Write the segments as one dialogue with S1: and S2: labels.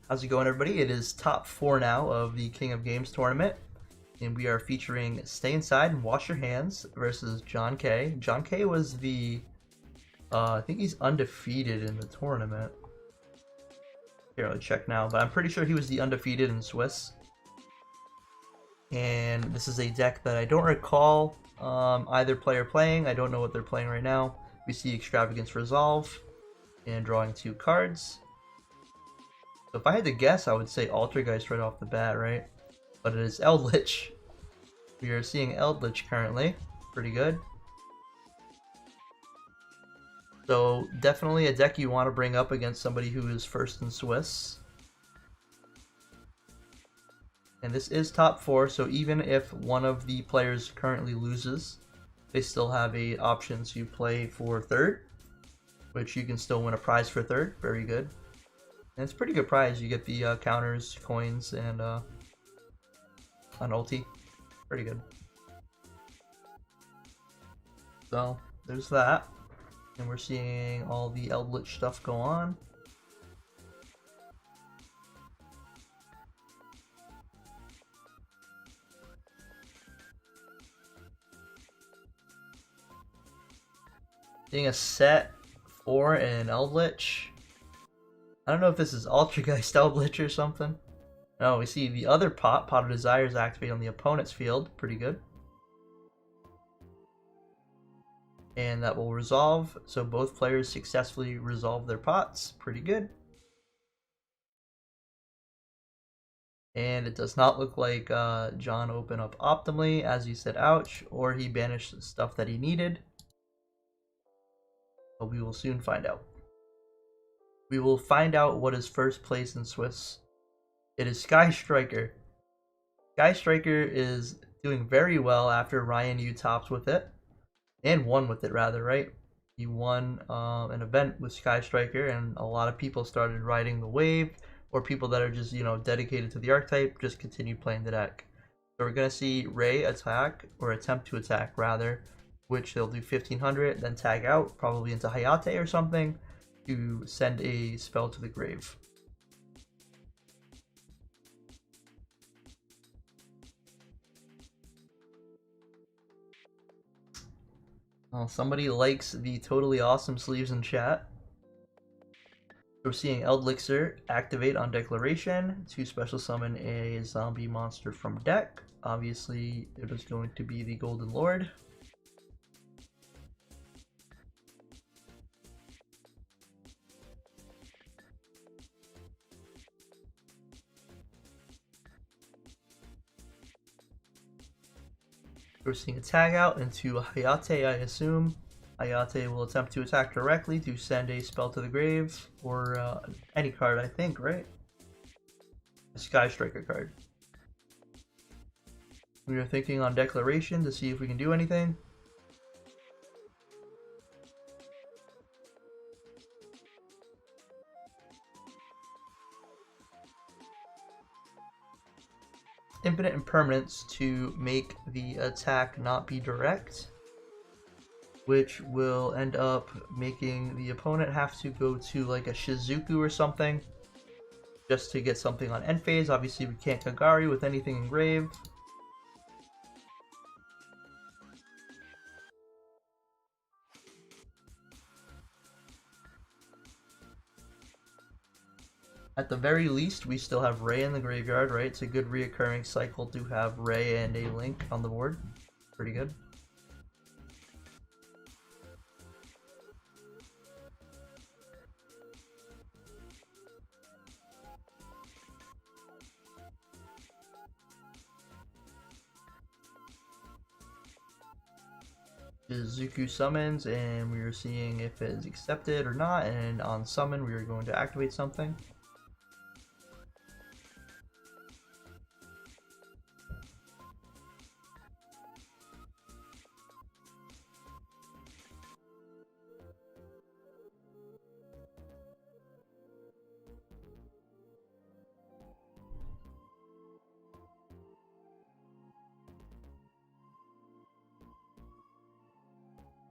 S1: How's it going, everybody? It is top 4 now of the King of Games tournament, and we are featuring Stay Inside and Wash Your Hands versus John K. John K was the, I think he's undefeated in the tournament. Here, I'll check now, but I'm pretty sure he was the undefeated in Swiss. And this is a deck that I don't recall either player playing. I don't know what they're playing right now. We see Extravagance Resolve and drawing 2 cards. So if I had to guess, I would say Altergeist right off the bat, right? But it is Eldlich. We are seeing Eldlich currently. Pretty good. So definitely a deck you want to bring up against somebody who is first in Swiss. And this is top 4, so even if one of the players currently loses, they still have a option to play for third, which you can still win a prize for third. Very good. And it's a pretty good prize. You get the counters, coins, and an ulti. Pretty good. So there's that. And we're seeing all the Eldlich stuff go on. Seeing a set 4 in Eldlich. I don't know if this is Altergeist Eldlich or something. No, we see the other pot of Desires, activate on the opponent's field. Pretty good. And that will resolve, so both players successfully resolve their pots. Pretty good. And it does not look like John opened up optimally, as he said ouch, or he banished the stuff that he needed. But we will soon find out. We will find out what is first place in Swiss. It is Sky Striker. Sky Striker is doing very well after Ryan Yu topped with it. And won with it, rather, right? He won an event with Sky Striker, and a lot of people started riding the wave, or people that are just, dedicated to the archetype, just continue playing the deck. So we're going to see Ray attack, or attempt to attack, rather, which they'll do 1500, then tag out, probably into Hayate or something, to send a spell to the grave. Well, somebody likes the totally awesome sleeves in chat. We're seeing Eldlich activate on declaration to special summon a zombie monster from deck. Obviously, it is going to be the Golden Lord. We're seeing a tag out into Hayate, I assume. Hayate will attempt to attack directly to send a spell to the grave, or any card, I think, right? A Sky Striker card. We are thinking on declaration to see if we can do anything. Infinite impermanence to make the attack not be direct, which will end up making the opponent have to go to like a Shizuku or something just to get something on end phase. Obviously, we can't Kagari with anything engraved. At the very least, we still have Ray in the graveyard, right? It's a good reoccurring cycle to have Ray and a Link on the board. Pretty good. Zuku summons, and we are seeing if it is accepted or not, and on summon we are going to activate something.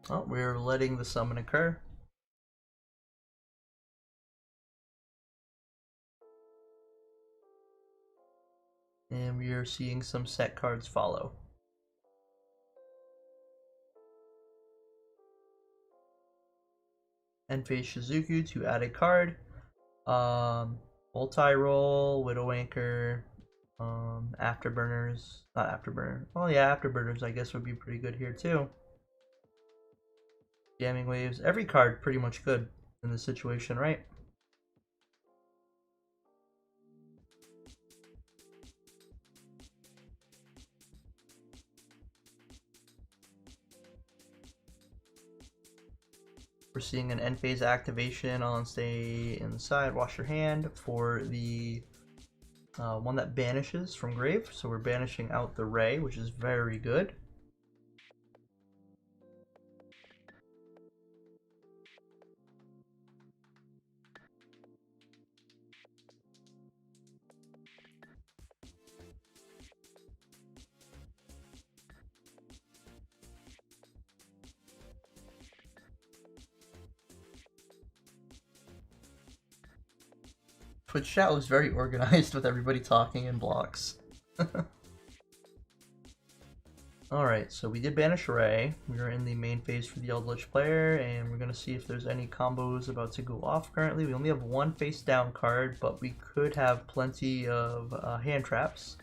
S1: Oh, we're letting the summon occur. And we are seeing some set cards follow. End phase Shizuku to add a card. Multi-roll, Widow Anchor, Afterburners, not Afterburner. Oh yeah, Afterburners I guess would be pretty good here too. Jamming Waves, every card pretty much good in this situation, right? We're seeing an end phase activation on stay inside, wash your hand for the one that banishes from grave. So we're banishing out the Ray, which is very good. Twitch chat was very organized with everybody talking in blocks. Alright, so we did banish Ray. We are in the main phase for the Eldlich player, and we're going to see if there's any combos about to go off currently. We only have one face down card, but we could have plenty of hand traps.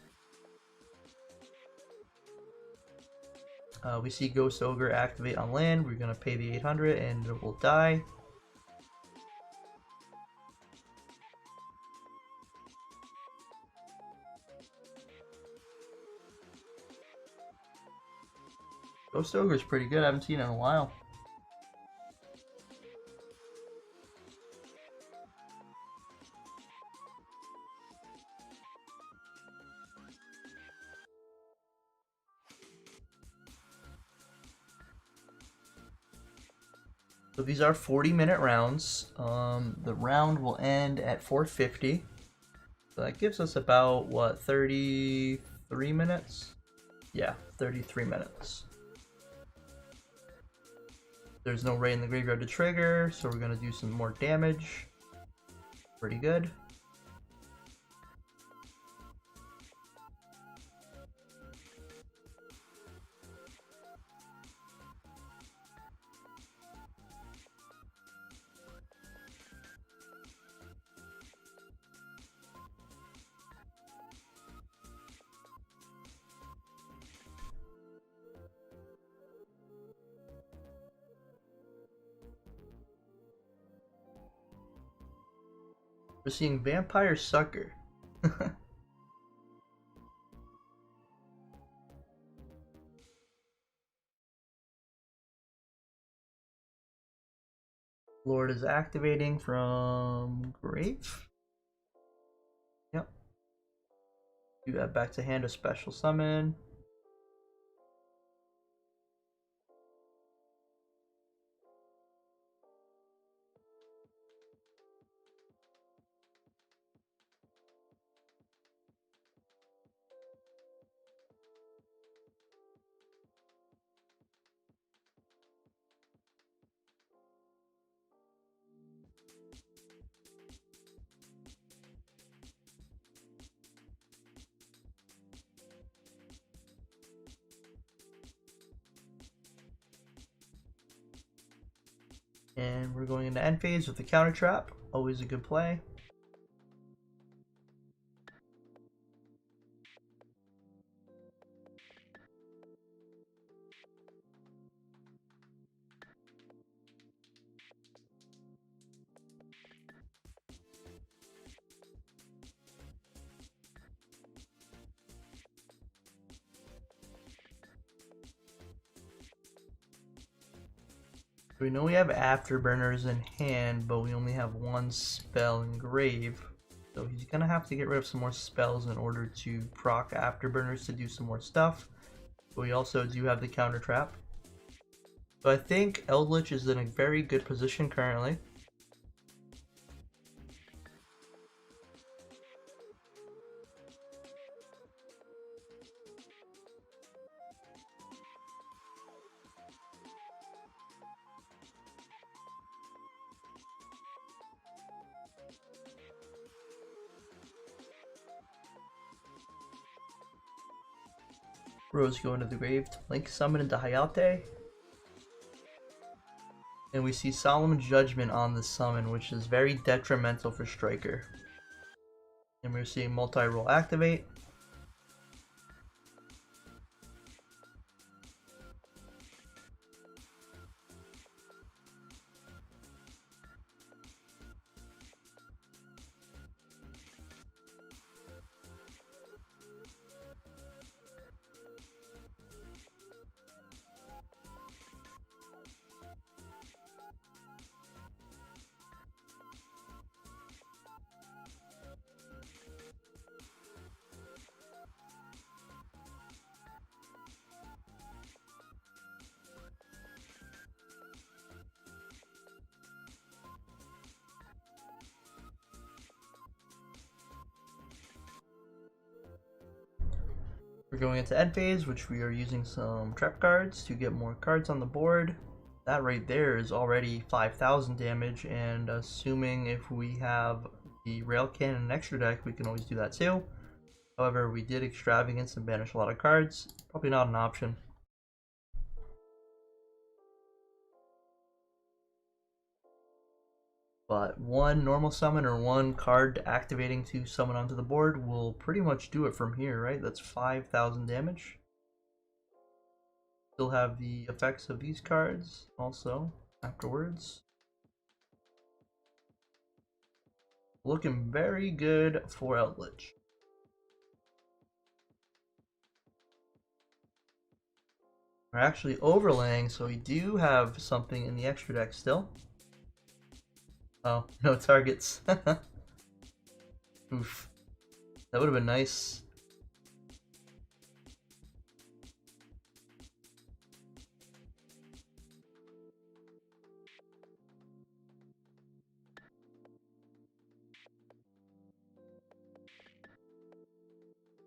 S1: We see Ghost Ogre activate on land. We're going to pay the 800 and it will die. Ghost Ogre is pretty good. I haven't seen it in a while. So these are 40-minute rounds. The round will end at 4:50. So that gives us about, what, 33 minutes? Yeah, 33 minutes. There's no Ray in the graveyard to trigger, so we're going to do some more damage. Pretty good. We're seeing Vampire Sucker. Lord is activating from grave. Yep. Do that back to hand, a special summon. And we're going into end phase with the counter trap. Always a good play. We know we have Afterburners in hand, but we only have one spell in grave. So he's gonna have to get rid of some more spells in order to proc Afterburners to do some more stuff. But we also do have the counter trap. So I think Eldlich is in a very good position currently. Rose go into the grave to link summon into Hayate. And we see Solemn Judgment on the summon, which is very detrimental for Striker. And we're seeing multi-roll activate. We're going into end phase, which we are using some trap cards to get more cards on the board. That right there is already 5,000 damage, and assuming if we have the Rail Cannon extra deck, we can always do that too. However, we did Extravagance and banish a lot of cards. Probably not an option. But one normal summon or one card activating to summon onto the board will pretty much do it from here, right? That's 5,000 damage. Still have the effects of these cards also afterwards. Looking very good for Eldlich. We're actually overlaying, so we do have something in the extra deck still. Oh, no targets. Oof. That would have been nice.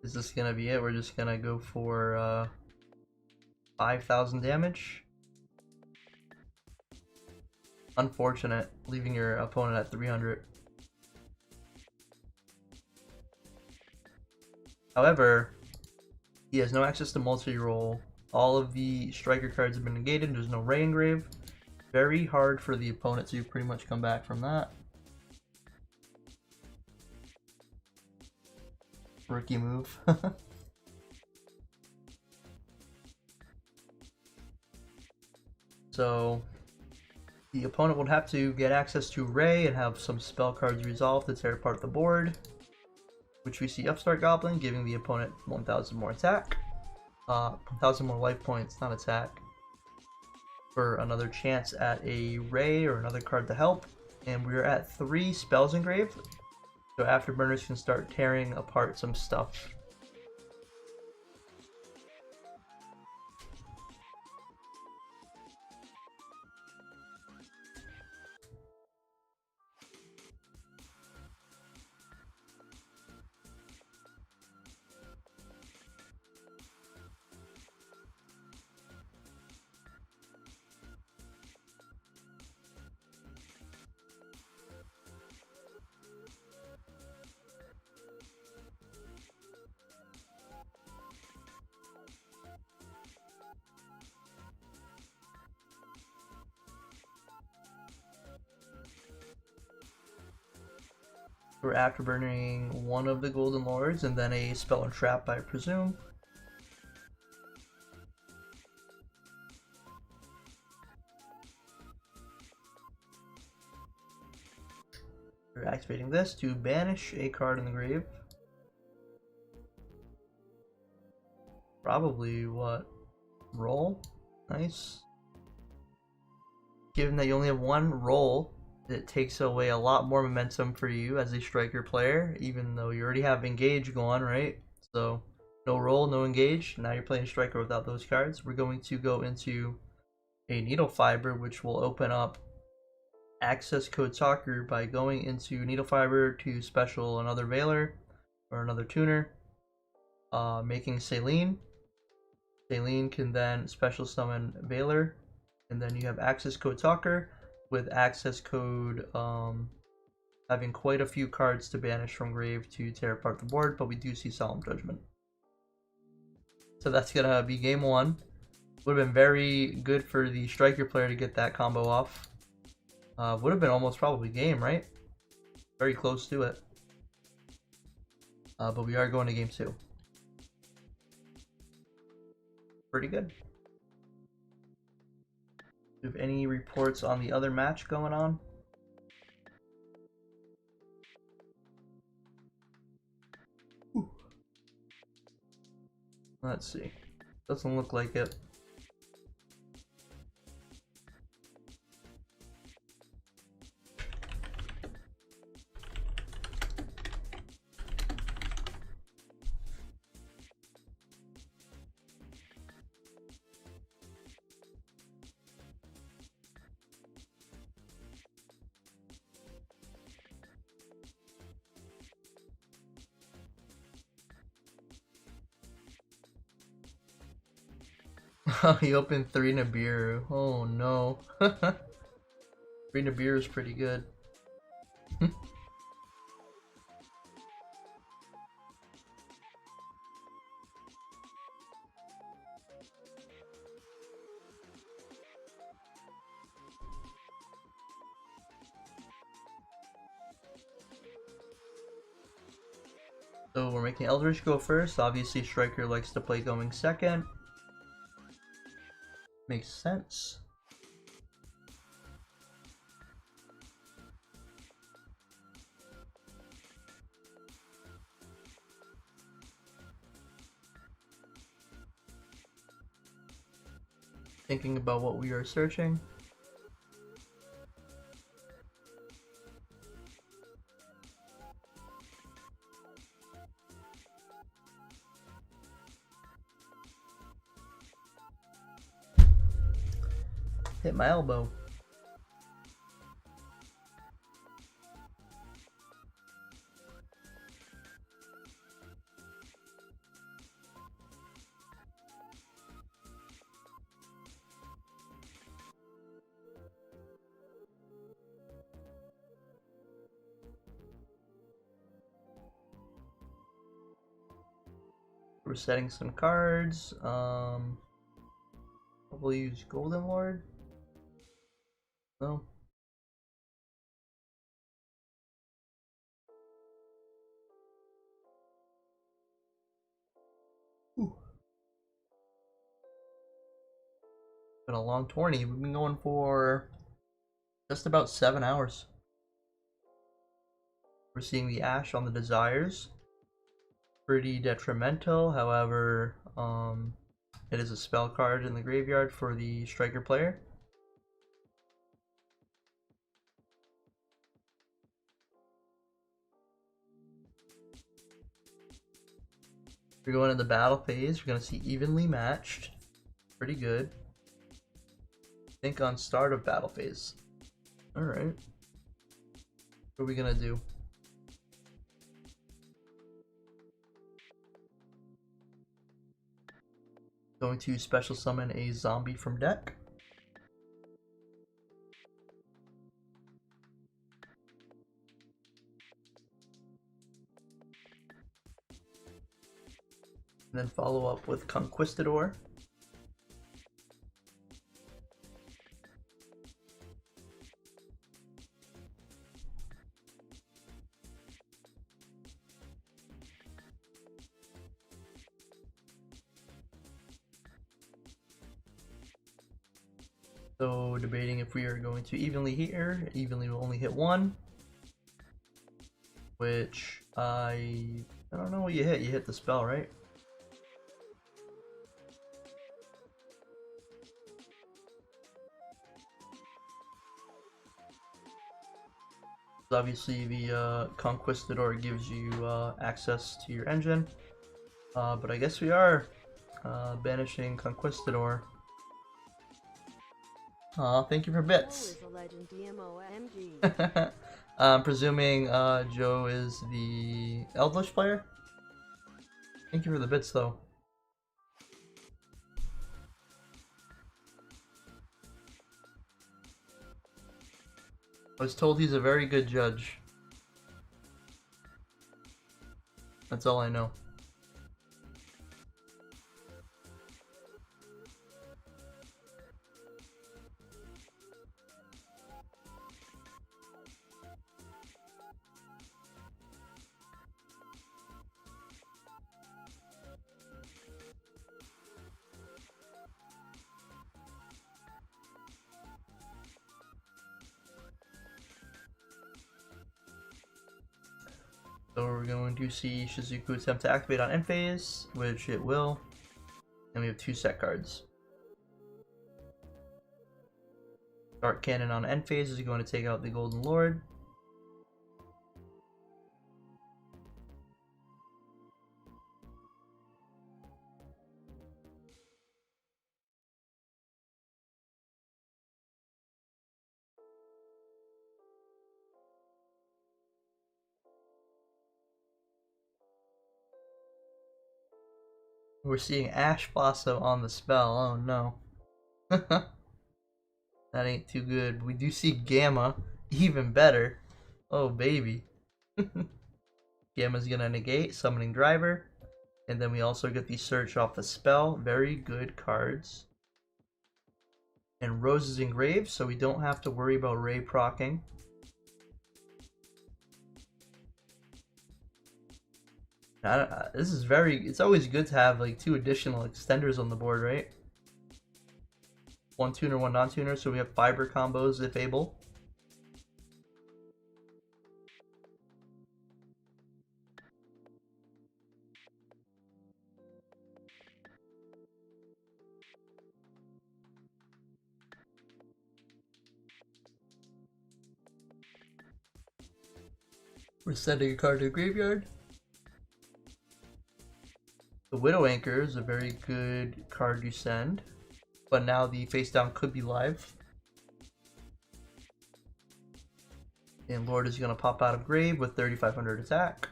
S1: Is this gonna be it? We're just gonna go for 5,000 damage. Unfortunate, leaving your opponent at 300. However, he has no access to multi-roll. All of the striker cards have been negated. There's no Ray Engrave. Very hard for the opponent to pretty much come back from that. Rookie move. So the opponent would have to get access to Ray and have some spell cards resolved to tear apart the board, which we see Upstart Goblin giving the opponent 1,000 more attack, 1,000 more life points, not attack, for another chance at a Ray or another card to help. And we're at 3 spells engraved, so Afterburners can start tearing apart some stuff. We're afterburning one of the Golden Lords and then a spell and trap, I presume. We're activating this to banish a card in the grave. Probably what? Roll? Nice. Given that you only have one roll, it takes away a lot more momentum for you as a striker player, even though you already have engage going, right? So no roll, no engage. Now you're playing striker without those cards. We're going to go into a needle fiber, which will open up access code talker by going into needle fiber to special another Veiler or another tuner, making Saline. Saline can then special summon Veiler, and then you have access code talker with access code having quite a few cards to banish from grave to tear apart the board, but we do see Solemn Judgment. So that's gonna be game one. Would have been very good for the striker player to get that combo off. Would have been almost probably game, right? Very close to it. But we are going to game two. Pretty good. Do you have any reports on the other match going on? Ooh. Let's see. Doesn't look like it. He opened 3 Nibiru. Oh no. 3 Nibiru is pretty good. So we're making Eldlich go first. Obviously, striker likes to play going second. Makes sense. Thinking about what we are searching. Hit my elbow. We're setting some cards. Probably use Golden Lord. No. Ooh. Been a long tourney. We've been going for just about 7 hours. We're seeing the Ash on the Desires. Pretty detrimental, however, it is a spell card in the graveyard for the striker player. We're going into the battle phase. We're going to see evenly matched. Pretty good. Think on start of battle phase. Alright. What are we going to do? Going to special summon a zombie from deck. And then follow up with Conquistador. So debating if we are going to evenly here. Evenly will only hit 1. Which I don't know what you hit. You hit the spell, right? So obviously the Conquistador gives you access to your engine. But I guess we are banishing Conquistador. Thank you for bits. I'm presuming Joe is the Eldlich player. Thank you for the bits, though. I was told he's a very good judge. That's all I know. do see Shizuku attempt to activate on end phase, which it will. And we have 2 set cards. Dark Cannon on end phase is going to take out the Golden Lord. We're seeing Ash Blossom on the spell. Oh no. That ain't too good. We do see Gamma. Even better. Oh baby. Gamma's gonna negate, summoning Driver. And then we also get the Search off the spell. Very good cards. And Roses Engraved, so we don't have to worry about Ray proccing. This is it's always good to have like 2 additional extenders on the board, right? 1 tuner, 1 non-tuner, so we have fiber combos if able. We're sending a card to the graveyard. The Widow Anchor is a very good card to send, but now the face down could be live. And Lord is going to pop out of grave with 3,500 attack.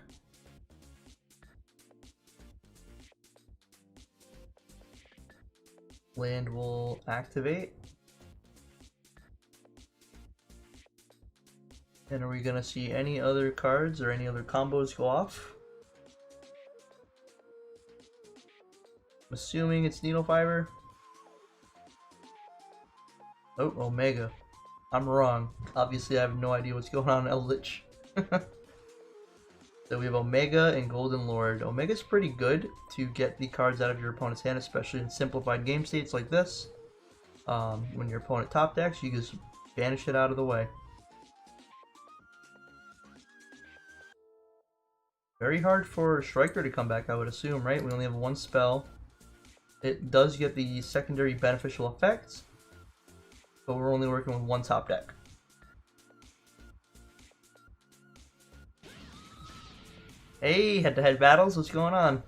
S1: Land will activate. And are we going to see any other cards or any other combos go off? I'm assuming it's Needle Fiber. Oh, Omega. I'm wrong. Obviously, I have no idea what's going on in Eldlich. So we have Omega and Golden Lord. Omega's pretty good to get the cards out of your opponent's hand, especially in simplified game states like this. When your opponent top decks, you just banish it out of the way. Very hard for Striker to come back, I would assume, right? We only have 1 spell. It does get the secondary beneficial effects, but we're only working with 1 top deck. Hey, head-to-head battles, what's going on?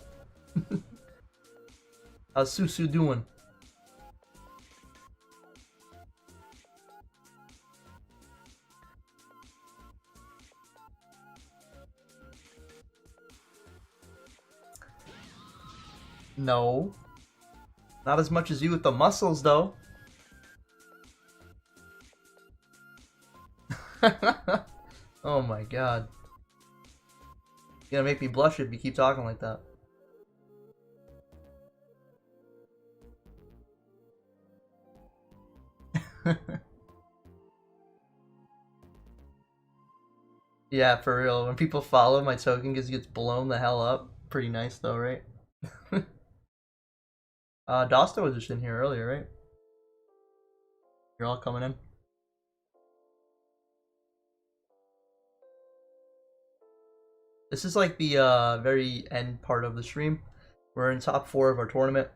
S1: How's Susu doing? No. Not as much as you with the muscles, though. Oh my god. You're gonna make me blush if you keep talking like that. Yeah, for real. When people follow, my token just gets blown the hell up. Pretty nice though, right? Dosta was just in here earlier, right? You're all coming in. This is like the very end part of the stream. We're in top 4 of our tournament.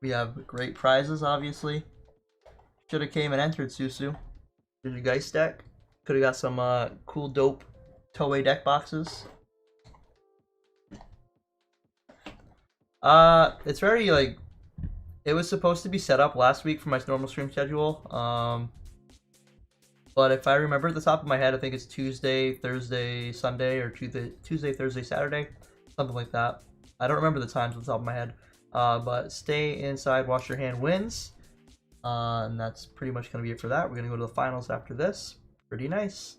S1: We have great prizes, obviously. Should have came and entered, Susu. Here's your Geist deck. Could have got some cool, dope Toei deck boxes. It's very, like, it was supposed to be set up last week for my normal stream schedule. But if I remember at the top of my head, I think it's Tuesday, Thursday, Sunday, or Tuesday, Thursday, Saturday. Something like that. I don't remember the times off the top of my head. But stay inside, wash your hand wins. And that's pretty much going to be it for that. We're going to go to the finals after this. Pretty nice.